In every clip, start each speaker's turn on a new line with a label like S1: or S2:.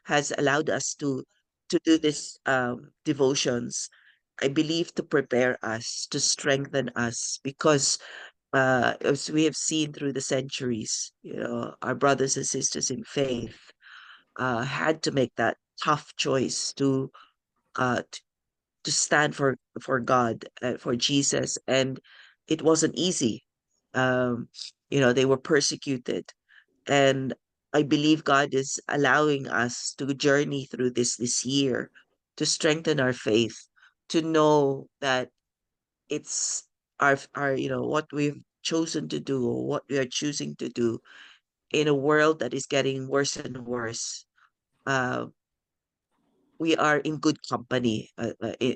S1: has allowed us to do this devotions. I believe to prepare us, to strengthen us, because as we have seen through the centuries, our brothers and sisters in faith had to make that tough choice uh, t- to stand for God, for Jesus, and it wasn't easy. Um, they were persecuted, and I believe God is allowing us to journey through this year to strengthen our faith, to know that it's our what we've chosen to do, or what we are choosing to do in a world that is getting worse and worse. Uh, we are in good company,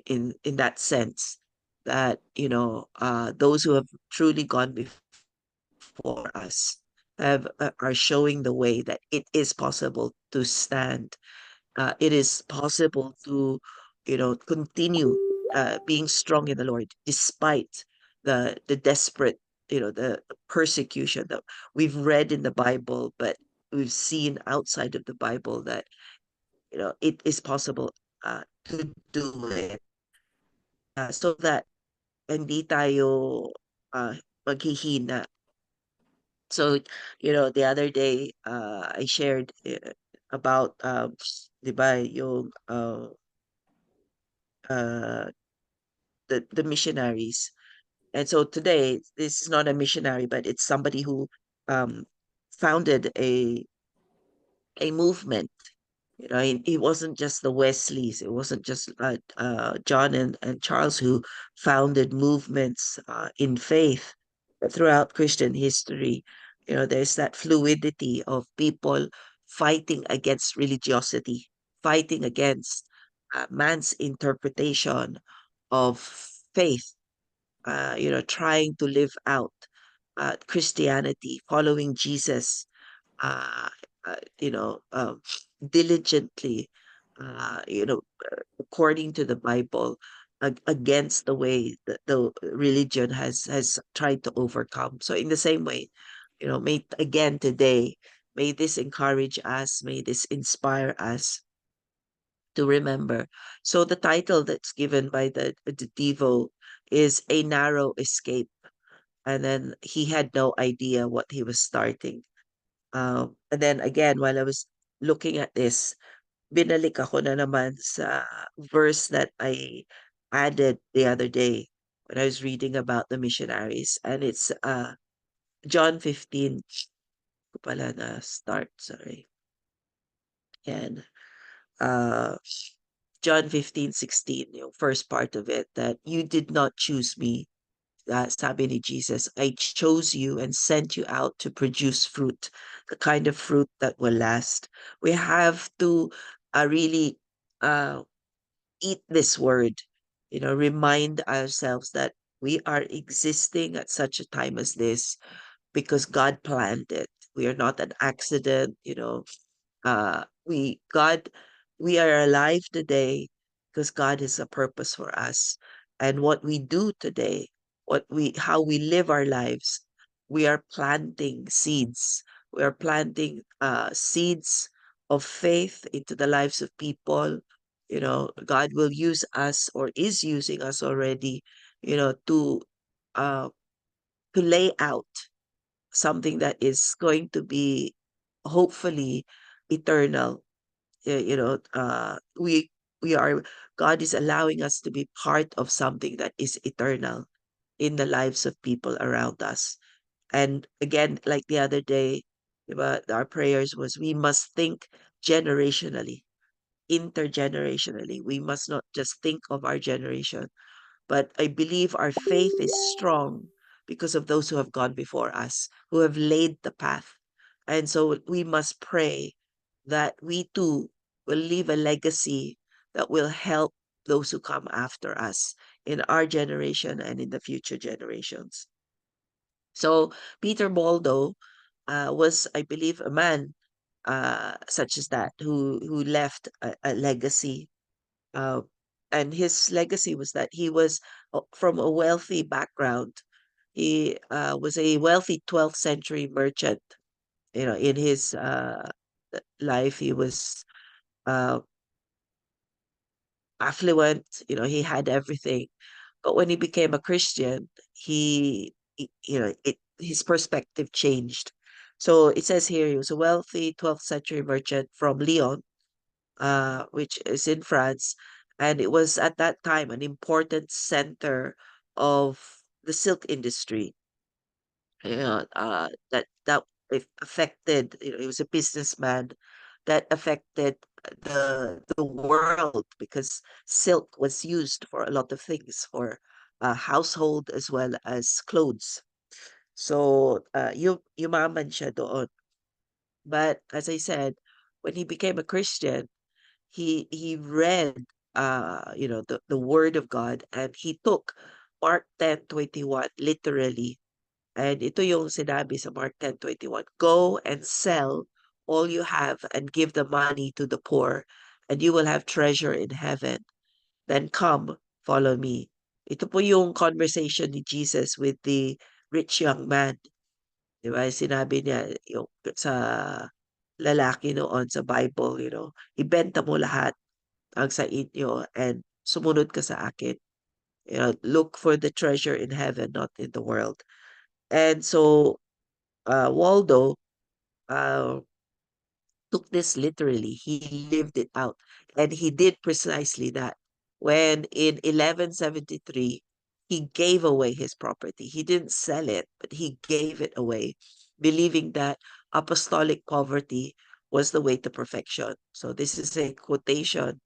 S1: in that sense, that those who have truly gone before us are showing the way that it is possible to stand. It is possible to continue being strong in the Lord despite the desperate, the persecution that we've read in the Bible, but we've seen outside of the Bible, that it is possible to do it, so that hindi tayo maghihina. So, the other day, I shared about, 'di ba, yung uh, the missionaries. And so today, this is not a missionary, but it's somebody who um, founded a movement. It wasn't just the Wesleys. It wasn't just John and Charles who founded movements in faith throughout Christian history. There's that fluidity of people fighting against religiosity, fighting against man's interpretation of faith, trying to live out Christianity, following Jesus, uh, diligently, according to the Bible, against the way that the religion has tried to overcome. So, in the same way, may again today, may this encourage us, may this inspire us to remember. So, the title that's given by the Devo is A Narrow Escape. And then he had no idea what he was starting. And then again, while I was looking at this, binalik ako na naman sa verse that I added the other day when I was reading about the missionaries. And it's John 15. Ko pala na start, sorry. Yan. Uh, John 15:16, yung first part of it, that you did not choose me, sabi ni Jesus, I chose you and sent you out to produce fruit, the kind of fruit that will last. We have to really uh, eat this word, remind ourselves that we are existing at such a time as this because God planned it. We are not an accident, God, we are alive today because God has a purpose for us. And what we do today, how we live our lives, we are planting seeds. We are planting seeds of faith into the lives of people. God will use us, or is using us already, uh, to lay out something that is going to be hopefully eternal. We are God is allowing us to be part of something that is eternal in the lives of people around us. And again, like the other day, diba, our prayers was, we must think generationally, intergenerationally. We must not just think of our generation, but I believe our faith is strong because of those who have gone before us, who have laid the path. And so we must pray that we too will leave a legacy that will help those who come after us in our generation and in the future generations. So Peter Baldo was, I believe, a man such as that, who left a legacy, uh, and his legacy was that he was from a wealthy background. He was a wealthy 12th century merchant. In his life, he was. uh, affluent, he had everything. But when he became a Christian, his perspective changed. So it says here he was a wealthy 12th century merchant from Lyon, which is in France, and it was at that time an important center of the silk industry. That it affected. He was a businessman that affected the world because silk was used for a lot of things for household as well as clothes. So yumaman siya doon. But as I said, when he became a Christian, he read the word of God, and he took Mark 10:21 literally. And ito yung sinabi sa Mark 10:21, "Go and sell all you have and give the money to the poor, and you will have treasure in heaven. Then come, follow me." Ito po yung conversation ni Jesus with the rich young man. 'Di ba? Sinabi niya yung sa lalaki noon sa Bible, "Ibenta mo lahat ang sa inyo and sumunod ka sa akin. Look for the treasure in heaven, not in the world." And so Waldo uh, took this literally. He lived it out. And he did precisely that. When in 1173, he gave away his property. He didn't sell it, but he gave it away, believing that apostolic poverty was the way to perfection. So this is a quotation,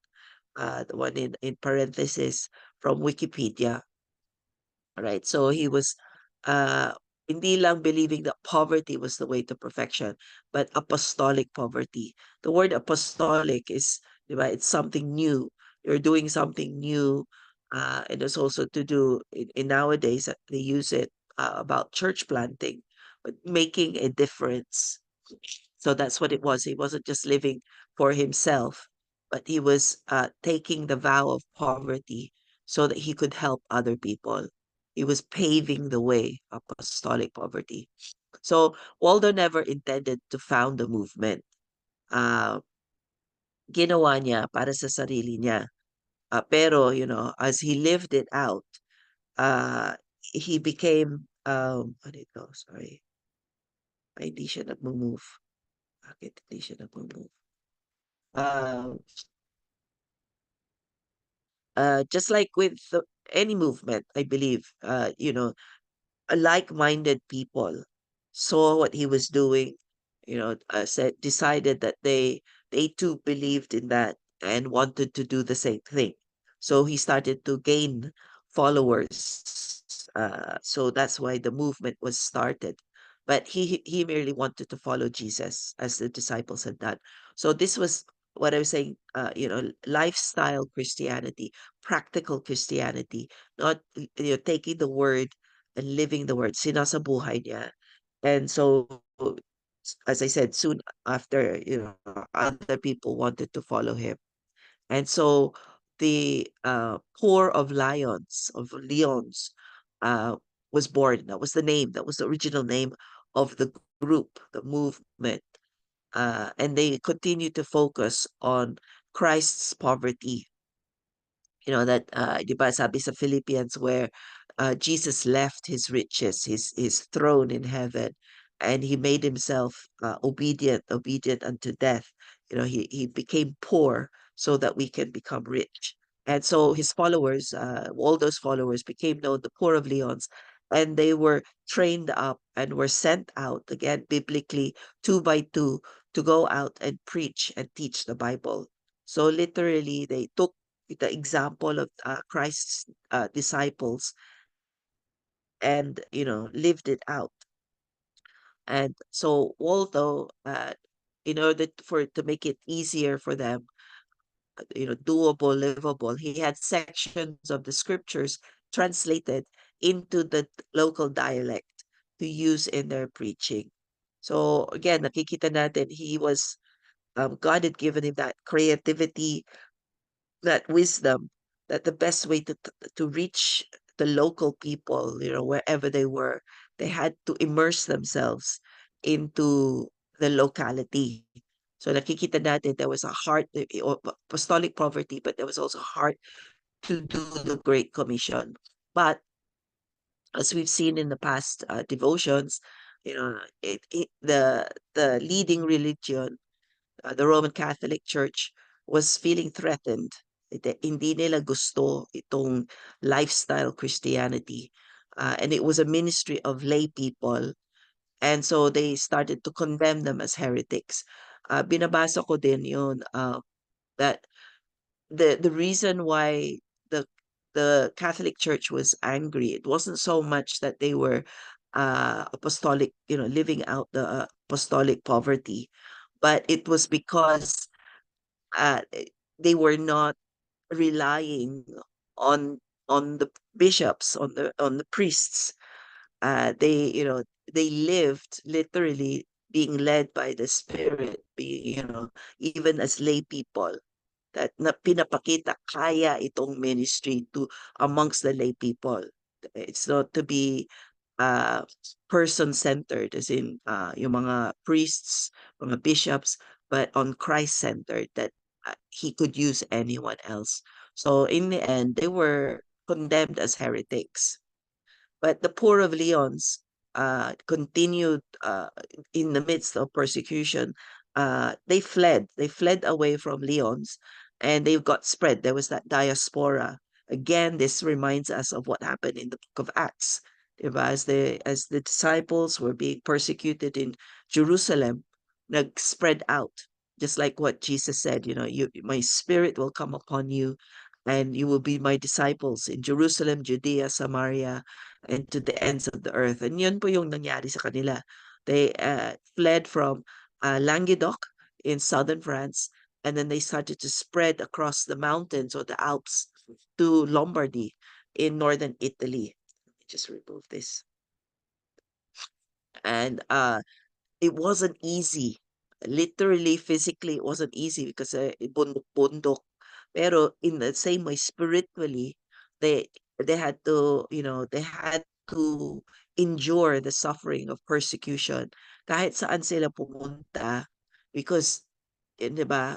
S1: the one in parenthesis from Wikipedia. Right? So he was uh hindi lang believing that poverty was the way to perfection, but apostolic poverty. The word apostolic is, 'di ba, it's something new. You're doing something new. And it's also to do in nowadays that they use it about church planting, but making a difference. So that's what it was. He wasn't just living for himself, but he was taking the vow of poverty so that he could help other people. He was paving the way, apostolic poverty. So Waldo never intended to found a movement. Uh, Ginawa niya para sa sarili niya. Pero, as he lived it out, uh, he became, ano ito, sorry, ay, hindi siya nag-move. Bakit hindi siya nag-move? Uh, just like with any movement, I believe, like-minded people saw what he was doing, said decided that they too believed in that and wanted to do the same thing. So he started to gain followers. So that's why the movement was started. But he merely wanted to follow Jesus as the disciples had done. So this was what I was saying, lifestyle Christianity, practical Christianity, not taking the word and living the word, sinasabuhay niya. And so, as I said, soon after, other people wanted to follow him. And so the Poor of Lions, of Leons, uh, was born. That was the name, that was the original name of the group, the movement. And they continue to focus on Christ's poverty. That, 'di ba sabi sa Philippians where Jesus left his riches, his throne in heaven, and he made himself obedient unto death. He became poor so that we can become rich. And so his followers, all those followers became known the poor of Leons, and they were trained up and were sent out again biblically two by two to go out and preach and teach the Bible. So literally, they took the example of Christ's disciples and lived it out. And so although in order for to make it easier for them, doable, livable, he had sections of the scriptures translated into the local dialect to use in their preaching. So again, nakikita natin he was God had given him that creativity, that wisdom, that the best way to reach the local people, wherever they were, they had to immerse themselves into the locality. So nakikita natin there was a heart, apostolic poverty, but there was also a heart to do the Great Commission. But as we've seen in the past devotions, the leading religion, the Roman Catholic Church, was feeling threatened. Hindi nila gusto itong lifestyle Christianity. And it was a ministry of lay people. And so they started to condemn them as heretics. Binabasa ko din yun, that the reason why the the Catholic Church was angry, it wasn't so much that they were apostolic, living out the apostolic poverty, but it was because uh, they were not relying on the bishops, on the priests. They lived literally being led by the Spirit, even as lay people, that na pinapakita kaya itong ministry to amongst the lay people. It's not to be uh, person-centered, as in yung mga priests, mga bishops, but on Christ-centered, that he could use anyone else. So in the end, they were condemned as heretics. But the poor of Lyons continued in the midst of persecution. They fled. They fled away from Lyons, and they got spread. There was that diaspora. Again, this reminds us of what happened in the book of Acts. Diba? As the disciples were being persecuted in Jerusalem, spread out, just like what Jesus said. My spirit will come upon you, and you will be my disciples in Jerusalem, Judea, Samaria, and to the ends of the earth. And yun po yung nangyari sa kanila. They fled from Languedoc in southern France, and then they started to spread across the mountains or the Alps to Lombardy in northern Italy. Let me just remove this. And it wasn't easy. Literally, physically, it wasn't easy because bundok-bundok. Pero in the same way, spiritually, they they had to endure the suffering of persecution kahit saan sila pumunta, because 'di ba?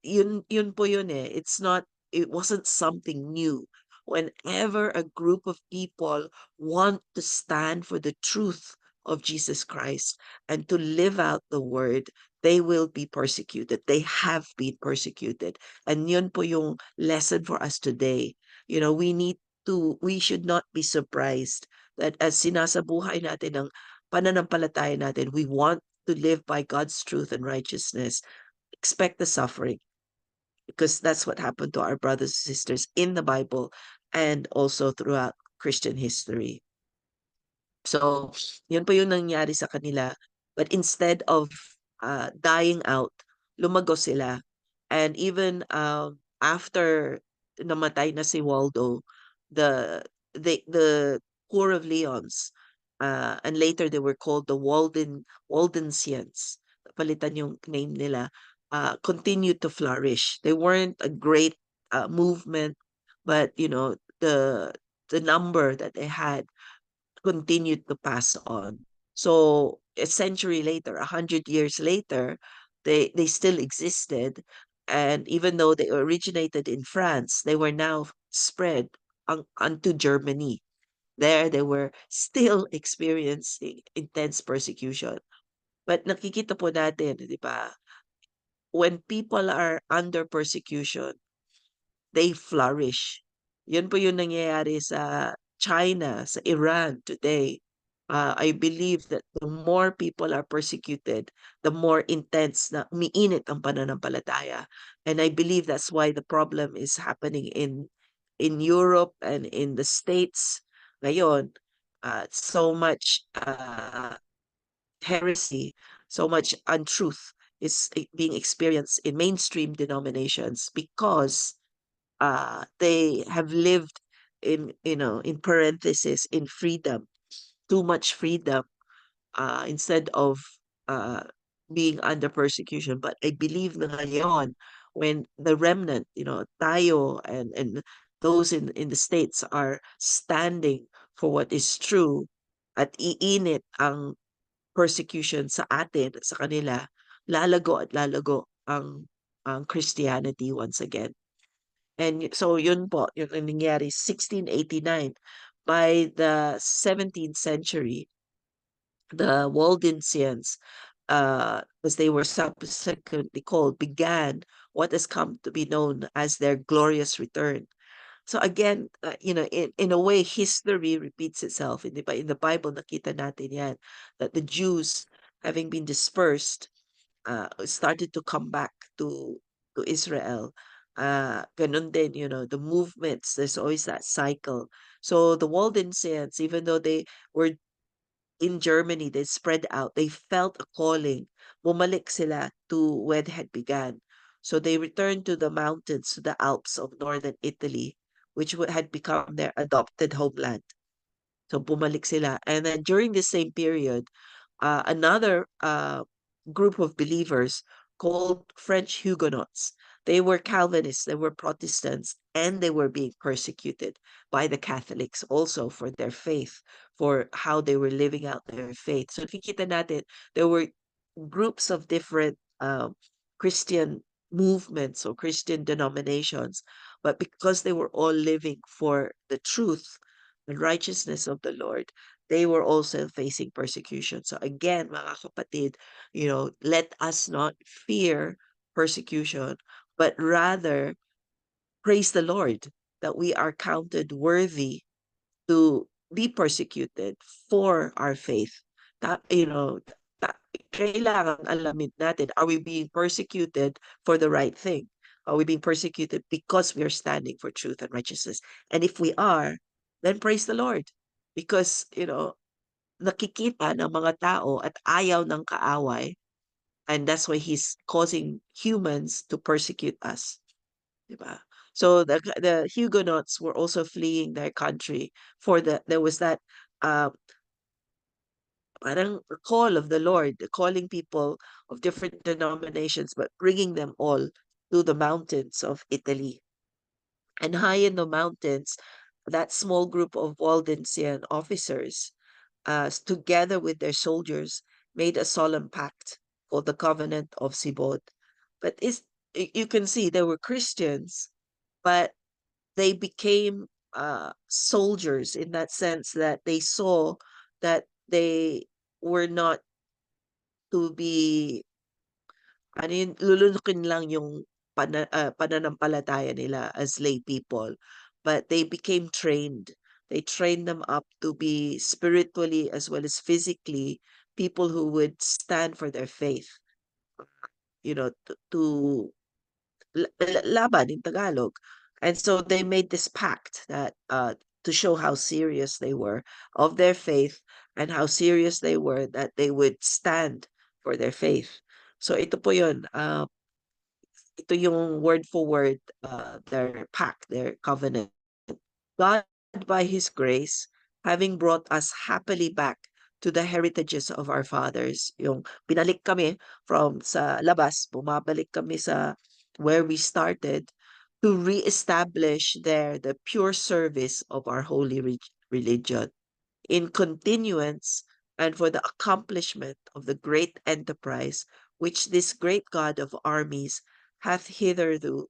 S1: Yun po yun eh. It wasn't something new. Whenever a group of people want to stand for the truth of Jesus Christ and to live out the word, they will be persecuted. They have been persecuted. And yun po yung lesson for us today. We should not be surprised that as sinasabuhay natin ang pananampalataya natin, we want to live by God's truth and righteousness. Expect the suffering, because that's what happened to our brothers and sisters in the Bible and also throughout Christian history. So, yun po yung nangyari sa kanila. But instead of dying out, lumago sila. And even after namatay na si Waldo, the Cour of Leons, and later they were called the Waldensians, palitan yung name nila, continued to flourish. They weren't a great movement, but the number that they had continued to pass on. So a century later, 100 years later, they still existed, and even though they originated in France, they were now spread onto Germany. There, they were still experiencing intense persecution. But nakikita po natin, di ba, when people are under persecution, they flourish. Yun po yung nangyayari sa China, sa Iran today. I believe that the more people are persecuted, the more intense na umiinit ang pananampalataya. And I believe that's why the problem is happening in Europe and in the States ngayon. So much heresy, so much untruth is being experienced in mainstream denominations because they have lived in parenthesis, in freedom, too much freedom, instead of uh, being under persecution. But I believe na ngayon, when the remnant, tayo and those in the States are standing for what is true, at iinit ang persecution sa atin, sa kanila, lalago at lalago ang Christianity once again. And so yun po, yun ang nangyari 1689. By the 17th century, the Waldensians, as they were subsequently called, began what has come to be known as their glorious return. So again, in a way, history repeats itself. In the Bible, nakita natin yan, that the Jews, having been dispersed, started to come back to Israel. Ganun din, the movements, there's always that cycle. So the Waldensians, even though they were in Germany, they spread out, they felt a calling. Bumalik sila to where they had began. So they returned to the mountains, to the Alps of northern Italy, which had become their adopted homeland. So bumalik sila. And then during the same period, another group of believers called French Huguenots. They were Calvinists, they were Protestants, and they were being persecuted by the Catholics also for their faith, for how they were living out their faith. So nakikita natin, there were groups of different Christian movements or Christian denominations, but because they were all living for the truth and righteousness of the Lord, they were also facing persecution. So again, mga kapatid, let us not fear persecution, but rather praise the Lord that we are counted worthy to be persecuted for our faith. That, kailangan alamin natin, are we being persecuted for the right thing? Are we being persecuted because we are standing for truth and righteousness? And if we are, then praise the Lord. Because, nakikita ng mga tao at ayaw ng kaaway, and that's why he's causing humans to persecute us. Diba? So the Huguenots were also fleeing their country there was that uh, parang call of the Lord, calling people of different denominations, but bringing them all to the mountains of Italy. And high in the mountains, that small group of Waldensian officers, together with their soldiers, made a solemn pact called the Covenant of Sibod. But you can see they were Christians, but they became soldiers in that sense that they saw that they were not to be, ano yun, lulunukin lang yung pananampalataya nila as lay people, but they became trained. They trained them up to be spiritually as well as physically people who would stand for their faith, to laban in Tagalog. And so they made this pact that to show how serious they were of their faith and how serious they were that they would stand for their faith. So ito po yun, ito yung word for word, their pact, their covenant. God, by His grace, having brought us happily back to the heritages of our fathers, yung binalik kami from sa labas, bumabalik kami sa where we started to reestablish there the pure service of our holy religion in continuance and for the accomplishment of the great enterprise which this great God of armies hath hitherto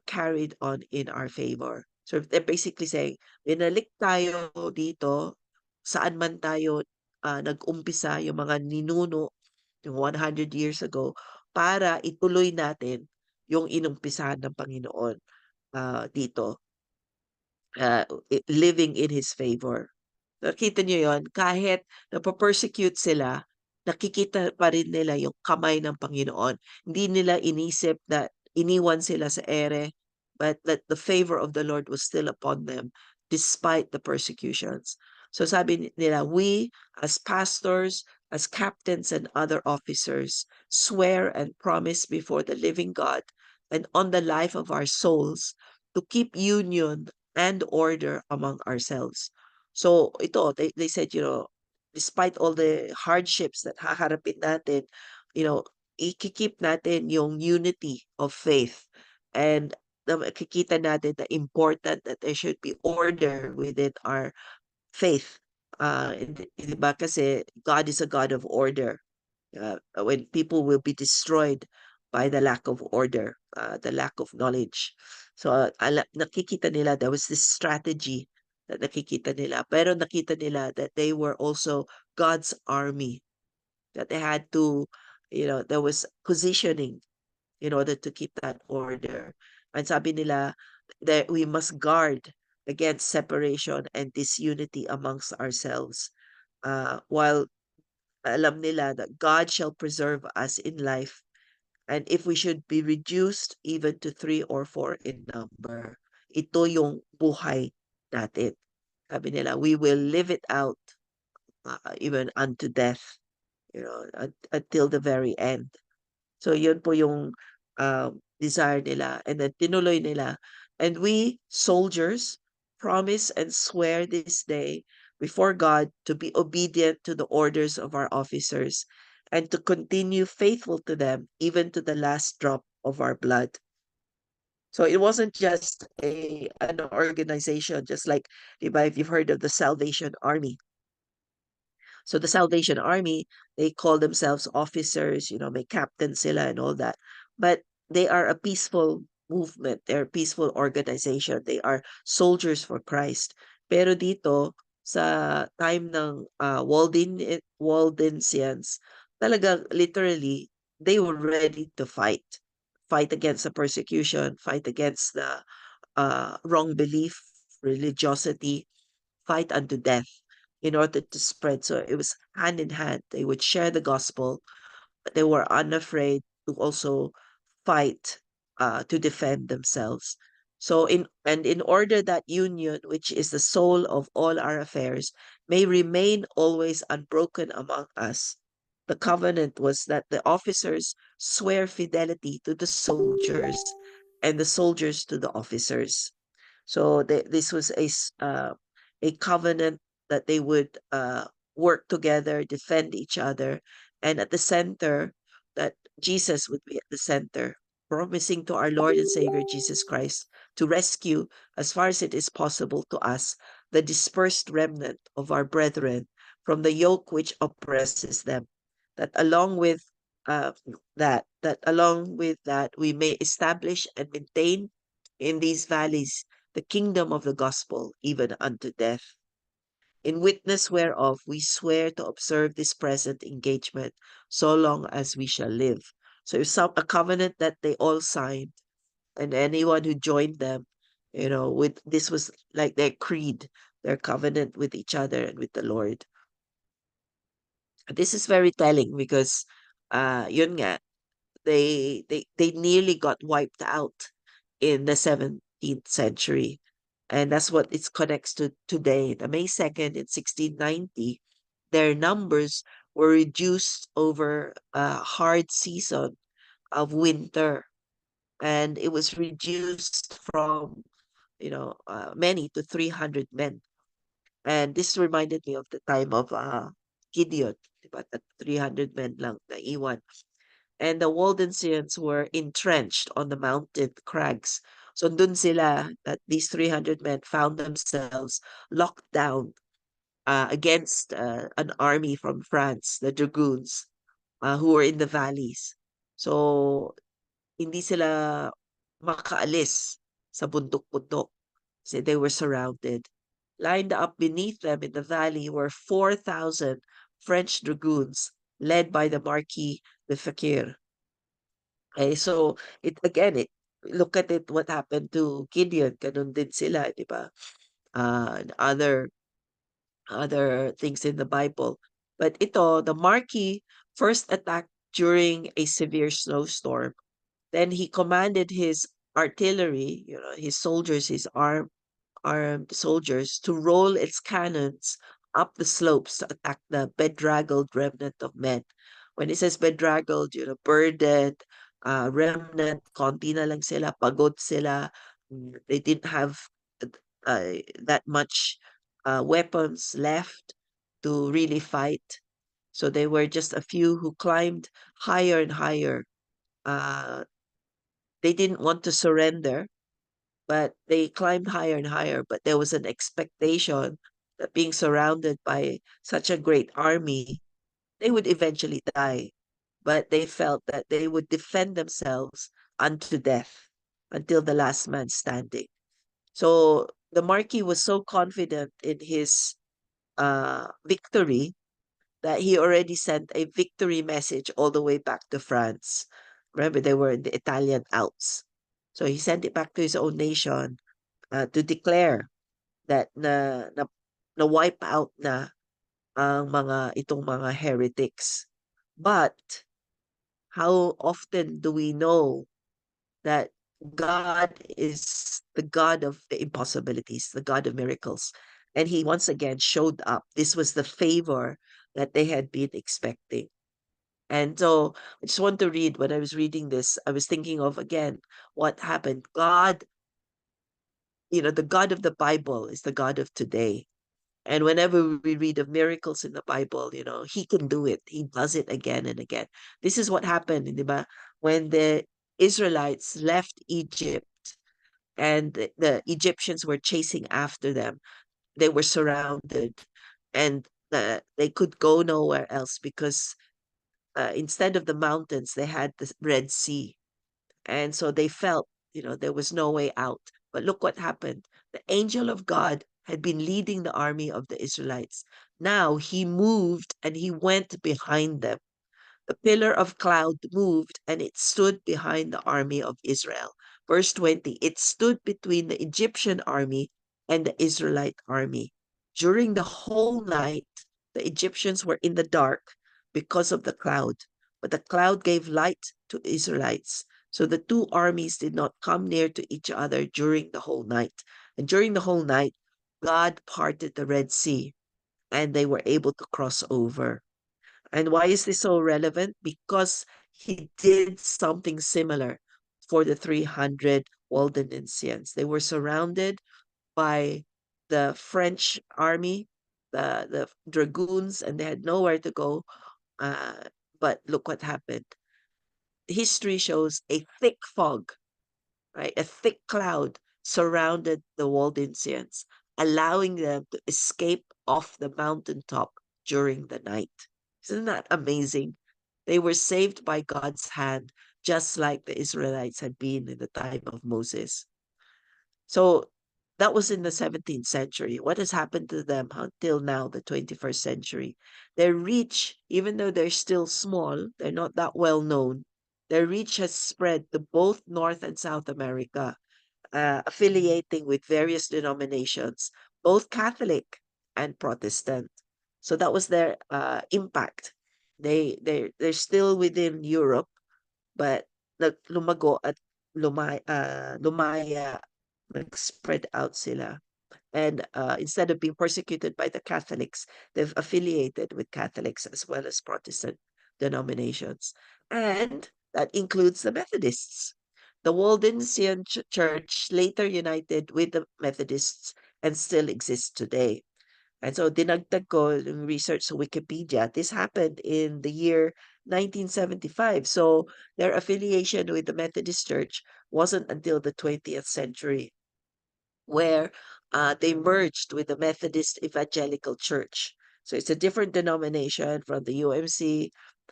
S1: carried on in our favor. So they're basically saying, binalik tayo dito, saan man tayo nag-umpisa, yung mga ninuno, yung 100 years ago, para ituloy natin yung inumpisahan ng Panginoon dito, living in His favor. Nakita niyo yon, kahit nape-persecute sila, nakikita pa rin nila yung kamay ng Panginoon. Hindi nila inisip na iniwan sila sa ere, but that the favor of the Lord was still upon them despite the persecutions. So sabi nila, we as pastors, as captains and other officers, swear and promise before the living God and on the life of our souls to keep union and order among ourselves. So ito, they said, despite all the hardships that haharapin natin, ikikip natin yung unity of faith. And makikita natin the important that there should be order within our faith. Di ba? Kasi God is a God of order. when people will be destroyed by the lack of order, the lack of knowledge. So nakikita nila there was this strategy that nakikita nila, pero nakita nila that they were also God's army, that they had to, there was positioning in order to keep that order. And sabi nila that we must guard against separation and disunity amongst ourselves. While alam nila that God shall preserve us in life, and if we should be reduced even to three or four in number, ito yung buhay natin. Sabi nila, we will live it out even unto death, until the very end. So yun po yung desire nila, and then tinuloy nila. And we soldiers promise and swear this day before God to be obedient to the orders of our officers and to continue faithful to them even to the last drop of our blood. So it wasn't just an organization, just like, if you've heard of the Salvation Army. So the Salvation Army, they call themselves officers, may captain sila and all that. But they are a peaceful movement. They're a peaceful organization. They are soldiers for Christ. Pero dito, sa time ng Waldensians, talaga literally, they were ready to fight. Fight against the persecution, fight against the wrong belief, religiosity, fight unto death in order to spread. So it was hand in hand. They would share the gospel, but they were unafraid to also fight to defend themselves. So in order that union, which is the soul of all our affairs, may remain always unbroken among us. The covenant was that the officers swear fidelity to the soldiers and the soldiers to the officers. So this was a covenant that they would work together, defend each other, and at the center, that Jesus would be at the center, promising to our Lord and Savior Jesus Christ to rescue, as far as it is possible to us, the dispersed remnant of our brethren from the yoke which oppresses them. That along with uh, that we may establish and maintain in these valleys the kingdom of the gospel, even unto death. In witness whereof we swear to observe this present engagement so long as we shall live. So it's a covenant that they all signed, and anyone who joined them, with this was like their creed, their covenant with each other and with the Lord. This is very telling because yun nga, they nearly got wiped out in the 17th century. And that's what it connects to today. The May 2nd in 1690, their numbers were reduced over a hard season of winter. And it was reduced from, many to 300 men. And this reminded me of the time of Gideon, diba? At 300 men lang na iwan. And the Waldensians were entrenched on the mountain crags. So dun sila, that these 300 men found themselves locked down against an army from France, the dragoons, who were in the valleys. So hindi sila makaalis sa bundok-bundok kasi they were surrounded. Lined up beneath them in the valley were 4,000 French dragoons led by the Marquis de Fakir. Okay, so look at it, what happened to Gideon, ganun din sila, di ba? And other things in the Bible. But ito, the Marquis first attacked during a severe snowstorm. Then he commanded his artillery, his soldiers, his armed soldiers, to roll its cannons up the slopes to attack the bedraggled remnant of men. When it says bedraggled, burdened, remnant, konti na lang sila, pagod sila. They didn't have that much weapons left to really fight. So they were just a few who climbed higher and higher. Uh, they didn't want to surrender, but they climbed higher and higher. But there was an expectation that being surrounded by such a great army, they would eventually die. but they felt that they would defend themselves unto death, until the last man standing. So the Marquis was so confident in his victory that he already sent a victory message all the way back to France. Remember, they were in the Italian Alps. So he sent it back to his own nation to declare that na wipe out na ang itong mga heretics. But how often do we know that God is the God of the impossibilities, the God of miracles? And he once again showed up. This was the favor that they had been expecting. And so I just want to read, when I was reading this, I was thinking of again what happened. God, the God of the Bible is the God of today. And whenever we read of miracles in the Bible, he can do it. He does it again and again. This is what happened, di ba? When the Israelites left Egypt and the Egyptians were chasing after them. They were surrounded, and they could go nowhere else because instead of the mountains, they had the Red Sea. And so they felt, there was no way out. But look what happened. The angel of God had been leading the army of the Israelites. Now he moved and he went behind them. The pillar of cloud moved and it stood behind the army of Israel. Verse 20, it stood between the Egyptian army and the Israelite army. During the whole night, the Egyptians were in the dark because of the cloud, but the cloud gave light to Israelites. So the two armies did not come near to each other during the whole night. And during the whole night, God parted the Red Sea and they were able to cross over. And why is this so relevant? Because he did something similar for the 300 Waldensians. They were surrounded by the French army, the dragoons, and they had nowhere to go. But look what happened. History shows a thick fog, right? A thick cloud surrounded the Waldensians, allowing them to escape off the mountaintop during the night. Isn't that amazing? They were saved by God's hand, just like the Israelites had been in the time of Moses. So that was in the 17th century. What has happened to them until now, the 21st century? Their reach, even though they're still small, they're not that well known, their reach has spread to both North and South America, affiliating with various denominations, both Catholic and Protestant. So that was their impact. They're still within Europe, but lumago at lumaya, nag-spread out sila. And instead of being persecuted by the Catholics, they've affiliated with Catholics as well as Protestant denominations. And that includes the Methodists. The Waldensian Church later united with the Methodists and still exists today. And so dinagdag ko yung research sa Wikipedia. This happened in the year 1975. So their affiliation with the Methodist Church wasn't until the 20th century, where they merged with the Methodist Evangelical Church. So it's a different denomination from the UMC,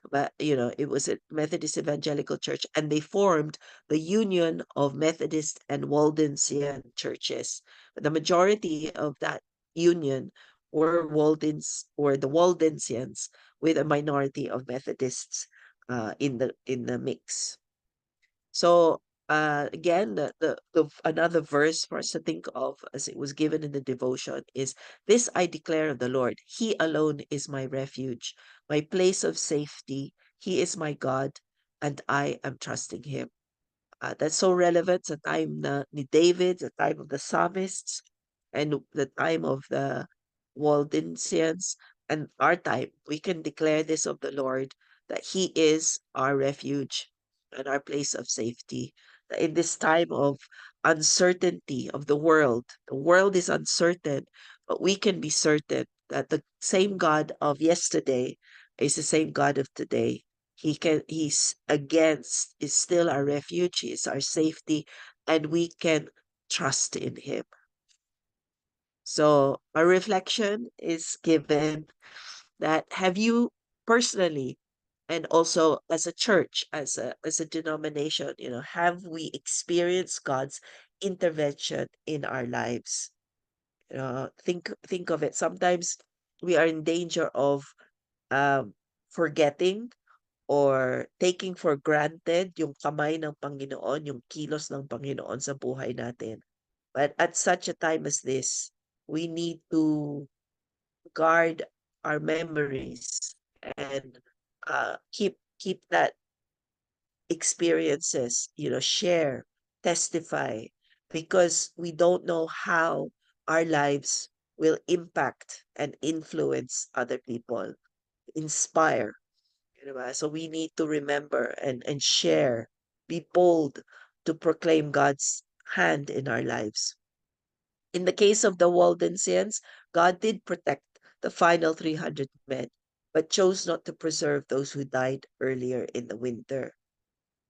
S1: but it was a Methodist Evangelical Church, and they formed the Union of Methodist and Waldensian Churches. The majority of that union were the Waldensians, with a minority of Methodists in the mix. So again, the another verse for us to think of as it was given in the devotion is, "This I declare of the Lord, He alone is my refuge, my place of safety. He is my God, and I am trusting Him." That's so relevant sa time ni David, the time of the psalmists, and the time of the Waldensians, and our time. We can declare this of the Lord, that He is our refuge and our place of safety. That in this time of uncertainty of the world is uncertain, but we can be certain that the same God of yesterday is the same God of today. He's still our refuge, he is our safety, and we can trust in him. So our reflection is given that, have you personally And also as a church, as a denomination, have we experienced God's intervention in our lives? Think of it. Sometimes we are in danger of forgetting or taking for granted yung kamay ng Panginoon, yung kilos ng Panginoon sa buhay natin. But at such a time as this, we need to guard our memories and keep that experiences, share, testify, because we don't know how our lives will impact and influence other people, inspire. So we need to remember and share, be bold to proclaim God's hand in our lives. In the case of the Waldensians, God did protect the final 300 men, but chose not to preserve those who died earlier in the winter.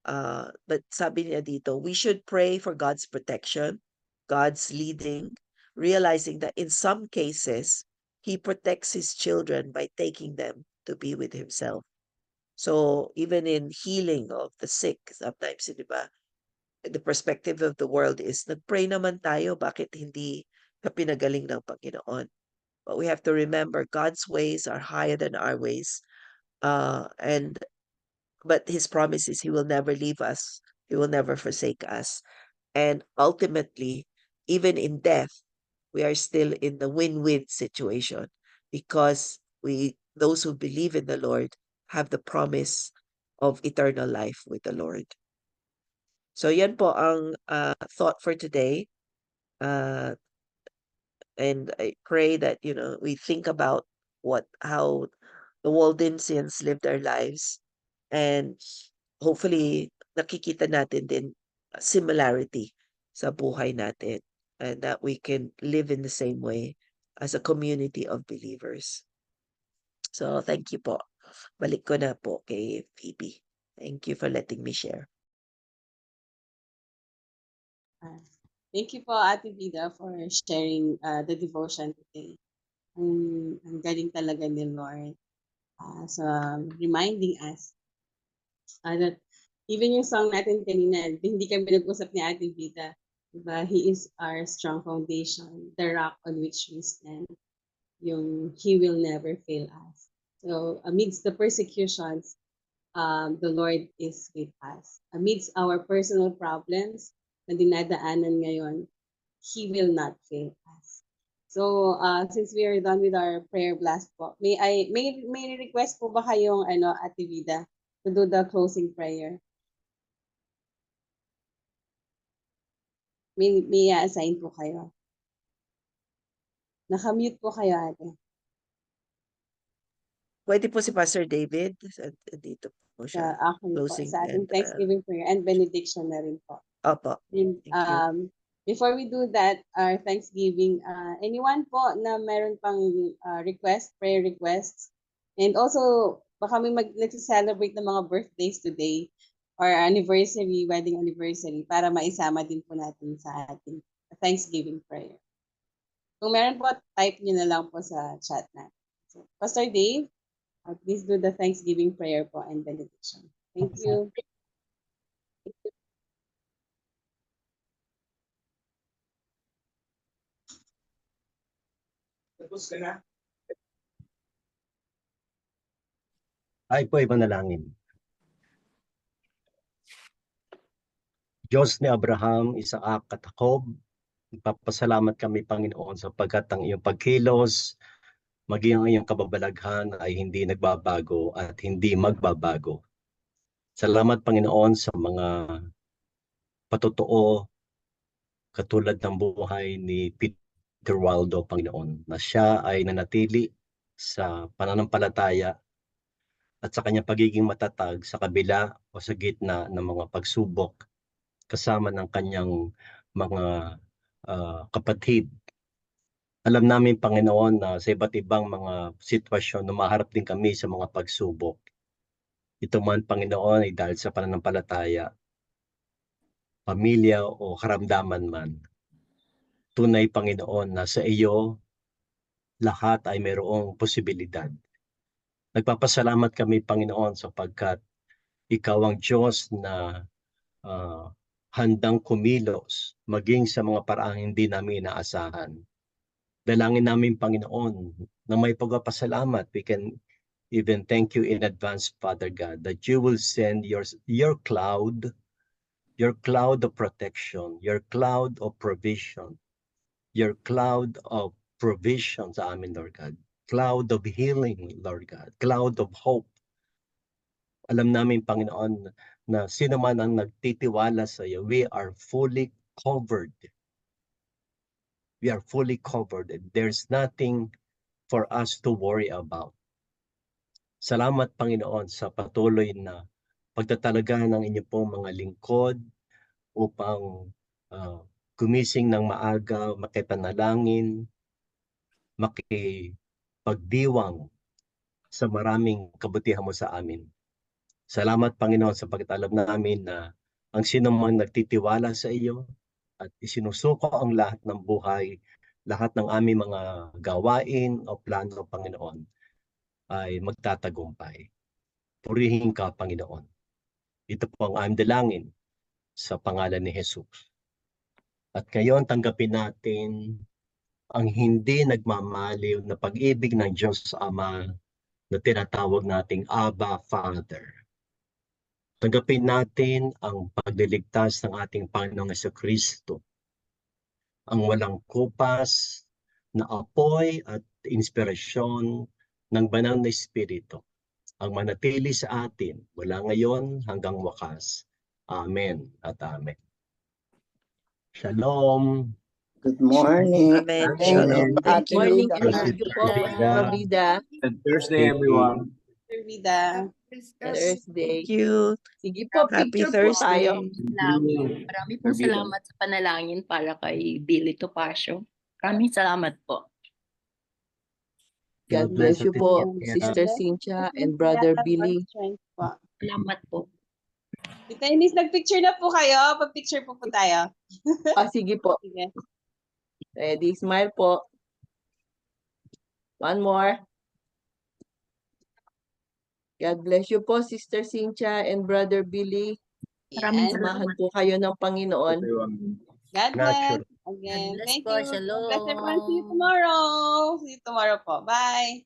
S1: But sabi niya dito, we should pray for God's protection, God's leading, realizing that in some cases, He protects His children by taking them to be with Himself. So even in healing of the sick, sometimes, di ba, the perspective of the world is, nagpray naman tayo, bakit hindi ka pinagaling ng Panginoon? But we have to remember God's ways are higher than our ways. And but His promise is He will never leave us. He will never forsake us. And ultimately, even in death, we are still in the win-win situation because those who believe in the Lord have the promise of eternal life with the Lord. So yan po ang thought for today. Uh, and I pray that, we think about how the Waldensians lived their lives, and hopefully nakikita natin din similarity sa buhay natin, and that we can live in the same way as a community of believers. So thank you po. Balik ko na po kay Phoebe. Thank you for letting me share.
S2: Thank you po, Ate Vida, for sharing the devotion today. Ang galing talaga ni Lord. So, reminding us that even yung song natin kanina, hindi kami nag-usap ni Ate Vida, diba? He is our strong foundation, the rock on which we stand. Yung He will never fail us. So, amidst the persecutions, the Lord is with us. Amidst our personal problems na dinadaanan ngayon, He will not fail us. So, since we are done with our prayer blast po, may request po ba kayong Ate Vida, to do the closing prayer? May assign po kayo. Naka-mute po kayo, Ate.
S1: Pwede po si Pastor David. Dito po
S2: Sa
S1: siya.
S2: akin po,
S1: Closing
S2: sa ating
S1: and
S2: Thanksgiving prayer and benediction na rin po.
S1: opo.
S2: And,
S1: Thank you.
S2: before we do that, our Thanksgiving, anyone po na meron pang request, prayer requests, and also baka may nagse-celebrate ng mga birthdays today or anniversary, wedding anniversary, para maisama din po natin sa ating Thanksgiving prayer. Kung meron po, type nyo na lang po sa chat natin. So, Pastor Dave, please do the Thanksgiving prayer po and benediction. Thank you.
S3: Tapos ka na? Ay po, ipanalangin. Diyos ni Abraham, Isaac at Jacob, nagpapasalamat kami, Panginoon, sapagkat ang iyong pagkilos, maging ang iyong kababalaghan ay hindi nagbabago at hindi magbabago. Salamat, Panginoon, sa mga patotoo katulad ng buhay ni Peter Waldo, Panginoon, na siya ay nanatili sa pananampalataya at sa kanyang pagiging matatag sa kabila o sa gitna ng mga pagsubok kasama ng kanyang mga kapatid. Alam namin, Panginoon, na sa iba't ibang mga sitwasyon, humaharap din kami sa mga pagsubok. Ito man, Panginoon, ay dahil sa pananampalataya, pamilya o karamdaman man. Tunay, Panginoon, na sa iyo lahat ay mayroong posibilidad. Nagpapasalamat kami, Panginoon, sapagkat Ikaw ang Diyos na handang kumilos maging sa mga paraang hindi namin inaasahan. Dalangin namin, Panginoon, na may pagpapasalamat. We can even thank you in advance, Father God, that you will send your cloud of protection, your cloud of provision, your cloud of provision sa amin, Lord God. Cloud of healing, Lord God. Cloud of hope. Alam namin, Panginoon, na sino man ang nagtitiwala sa iyo, we are fully covered. We are fully covered. There's nothing for us to worry about. Salamat, Panginoon, sa patuloy na pagtatalaga ng inyong pong mga lingkod upang gumising ng maaga, makipanalangin, makipagdiwang sa maraming kabutihan mo sa amin. Salamat, Panginoon, sapagkat alam namin na ang sino man nagtitiwala sa iyo at isinusuko ang lahat ng buhay, lahat ng aming mga gawain o plano, Panginoon, ay magtatagumpay. Purihin ka, Panginoon. Ito po ang aming dalangin sa pangalan ni Jesus. At ngayon, tanggapin natin ang hindi nagmamaliw na pag-ibig ng Diyos Ama na tinatawag nating Abba, Father. Tanggapin natin ang pagliligtas ng ating Panginoong Jesucristo, ang walang kupas na apoy at inspirasyon ng banal na Espiritu, ang manatili sa atin mula ngayon hanggang wakas. Amen at amen. Shalom.
S4: Good morning.
S1: Amen.
S4: Thank
S1: Shalom.
S4: you,
S1: Thank
S4: Ate
S1: you.
S5: Morning,
S4: Vida.
S5: thank you po, Provida.
S6: Good Thursday, everyone.
S2: Vida.
S5: Thursday.
S1: Thank you.
S5: Sige po,
S1: Happy
S5: picture po tayo.
S1: Thursday.
S5: Marami pong salamat sa panalangin para kay Billy Topacio. Maraming salamat po. God bless you po, Sister Cynthia and Brother Billy. Salamat po.
S2: Tita Eunice, nag-picture na po kayo. Pag-picture po tayo.
S5: Sige po.
S2: Sige.
S5: Ready? Smile po. One more. God bless you po, Sister Cynthia and Brother Billy.
S2: Ayan.
S5: Samahan po kayo ng Panginoon.
S2: God bless. Again.
S5: God bless
S2: Thank
S5: po.
S2: you.
S5: Shalom.
S2: God bless everyone. See you tomorrow. See you tomorrow po. Bye.